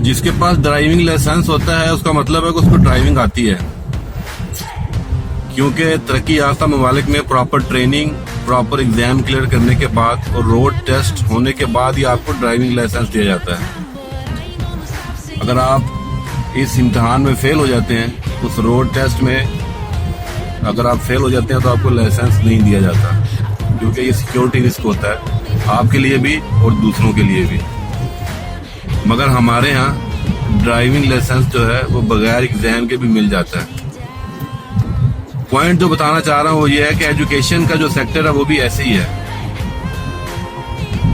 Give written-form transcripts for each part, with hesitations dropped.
जिसके पास driving licence होता है उसका मतलब है कि उसको ड्राइविंग आती है, क्योंकि तरक्की याफ्ता ममालिक में proper training, proper exam clear करने के बाद और रोड टेस्ट होने के बाद ही आपको ड्राइविंग लाइसेंस दिया जाता है। अगर आप इस इम्तिहान में फेल हो जाते हैं, उस रोड टेस्ट में अगर आप फेल हो जाते हैं तो आपको लाइसेंस नहीं दिया जाता, क्योंकि ये सिक्योरिटी रिस्क होता है आपके लिए भी और दूसरों के लिए भी। मगर हमारे यहाँ ड्राइविंग लाइसेंस जो है वो बगैर एग्जाम के भी मिल जाता है। पॉइंट जो बताना चाह रहा हूँ वो ये है कि एजुकेशन का जो सेक्टर है वो भी ऐसे ही है।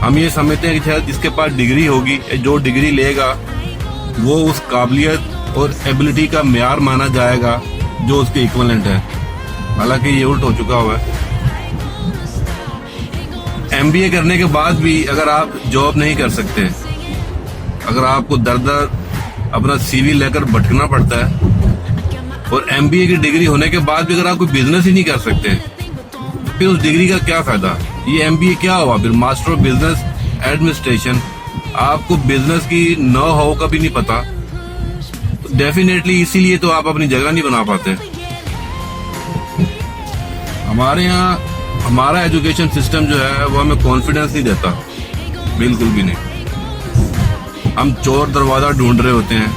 हम ये समझते हैं कि शायद जिसके पास डिग्री होगी, जो डिग्री लेगा वो उस काबिलियत और एबिलिटी का म्यार माना जाएगा जो उसके इक्विवेलेंट है। हालांकि ये उल्ट हो चुका हुआ है। MBA करने के बाद भी अगर आप जॉब नहीं कर सकते, अगर आपको दर दर अपना CV लेकर भटकना पड़ता है, और MBA की डिग्री होने के बाद भी अगर आप कोई बिजनेस ही नहीं कर सकते, तो फिर उस डिग्री का क्या फायदा? ये MBA क्या हुआ फिर? Master of business administration. आपको बिजनेस की नो हाउ का भी नहीं पता, तो डेफिनेटली इसीलिए तो आप अपनी जगह नहीं बना पाते। हमारे यहाँ हमारा एजुकेशन सिस्टम जो है वो हमें कॉन्फिडेंस नहीं देता, बिल्कुल भी नहीं। हम चोर दरवाजा ढूंढ रहे होते हैं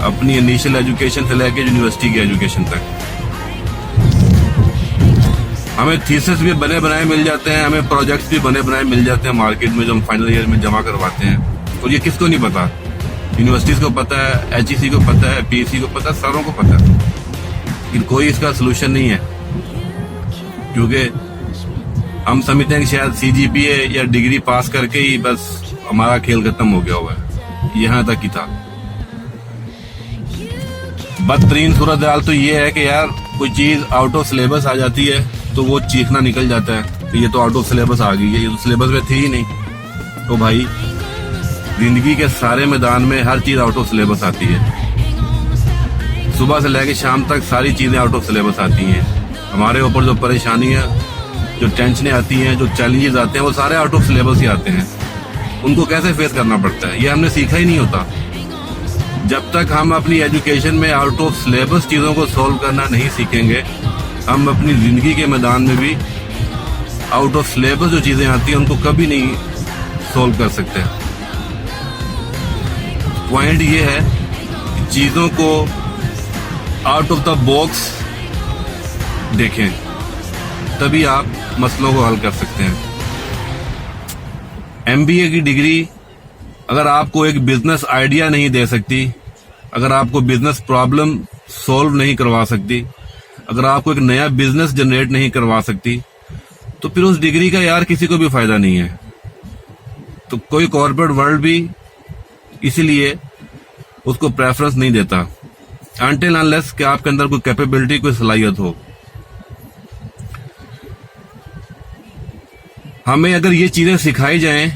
अपनी इनिशियल एजुकेशन से लेकर यूनिवर्सिटी की एजुकेशन तक। हमें थीसिस भी बने बनाए मिल जाते हैं, हमें प्रोजेक्ट्स भी बने बनाए मिल जाते हैं मार्केट में, जो हम फाइनल ईयर में जमा करवाते हैं। और ये किसको नहीं पता? यूनिवर्सिटीज को पता है, HEC को पता है, PEC को पता है, सारों को पता है, लेकिन कोई इसका सोल्यूशन नहीं है, क्योंकि हम समझते हैं कि शायद CGPA या डिग्री पास करके ही बस हमारा खेल खत्म हो गया हुआ है। यहाँ तक ही था। बदतरीन सूरत हाल तो ये है कि यार कोई चीज आउट ऑफ सिलेबस आ जाती है तो वो चीखना निकल जाता है कि ये तो आउट ऑफ सिलेबस आ गई है, ये तो सिलेबस में थी ही नहीं। तो भाई जिंदगी के सारे मैदान में हर चीज आउट ऑफ सिलेबस आती है। सुबह से लेकर शाम तक सारी चीजें आउट ऑफ सिलेबस आती हैं। हमारे ऊपर जो परेशानियां, जो टेंशनें आती हैं, जो चैलेंजेस आते हैं, वो सारे आउट ऑफ सिलेबस ही आते हैं। उनको कैसे फेस करना पड़ता है ये हमने सीखा ही नहीं होता। जब तक हम अपनी एजुकेशन में आउट ऑफ सिलेबस चीजों को सॉल्व करना नहीं सीखेंगे, हम अपनी जिंदगी के मैदान में भी आउट ऑफ सिलेबस जो चीजें आती हैं उनको कभी नहीं सॉल्व कर सकते। पॉइंट ये है कि चीजों को आउट ऑफ द बॉक्स देखें, तभी आप मसलों को हल कर सकते हैं। MBA की डिग्री अगर आपको एक बिजनेस आइडिया नहीं दे सकती, अगर आपको बिजनेस प्रॉब्लम सॉल्व नहीं करवा सकती, अगर आपको एक नया बिजनेस जनरेट नहीं करवा सकती, तो फिर उस डिग्री का यार किसी को भी फायदा नहीं है। तो कोई कॉर्पोरेट वर्ल्ड भी इसीलिए उसको प्रेफरेंस नहीं देता अनटिल अनलेस कि आपके अंदर कोई कैपेबिलिटी, कोई सलाहियत हो। हमें अगर ये चीजें सिखाई जाएं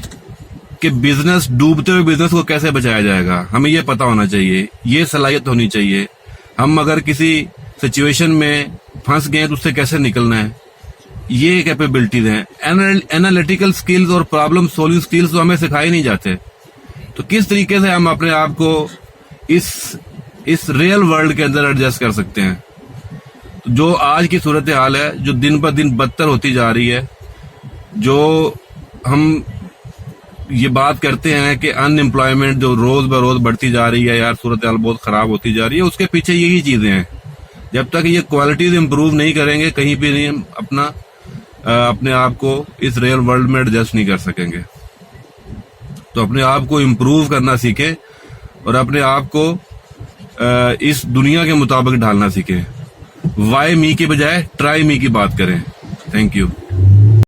कि बिजनेस, डूबते हुए बिजनेस को कैसे बचाया जाएगा, हमें ये पता होना चाहिए, ये सलाहियत होनी चाहिए। हम अगर किसी सिचुएशन में फंस गए तो उससे कैसे निकलना है, ये कैपेबिलिटीज हैं। एनालिटिकल स्किल्स और प्रॉब्लम सॉल्विंग स्किल्स तो हमें सिखाए नहीं जाते। तो किस तरीके से हम अपने आप को इस रियल वर्ल्ड के अंदर एडजस्ट कर सकते हैं? तो जो आज की सूरत हाल है, जो दिन ब दिन बदतर होती जा रही है, जो हम ये बात करते हैं कि अनएम्प्लॉयमेंट जो रोज ब रोज बढ़ती जा रही है, यार सूरत हाल बहुत खराब होती जा रही है, उसके पीछे यही चीजें हैं। जब तक ये क्वालिटीज इंप्रूव नहीं करेंगे, कहीं भी नहीं हम अपने आप को इस रियल वर्ल्ड में एडजस्ट नहीं कर सकेंगे। तो अपने आप को इम्प्रूव करना सीखें और अपने आप को इस दुनिया के मुताबिक ढालना सीखें। वाई मी की बजाय ट्राई मी की बात करें। Thank you.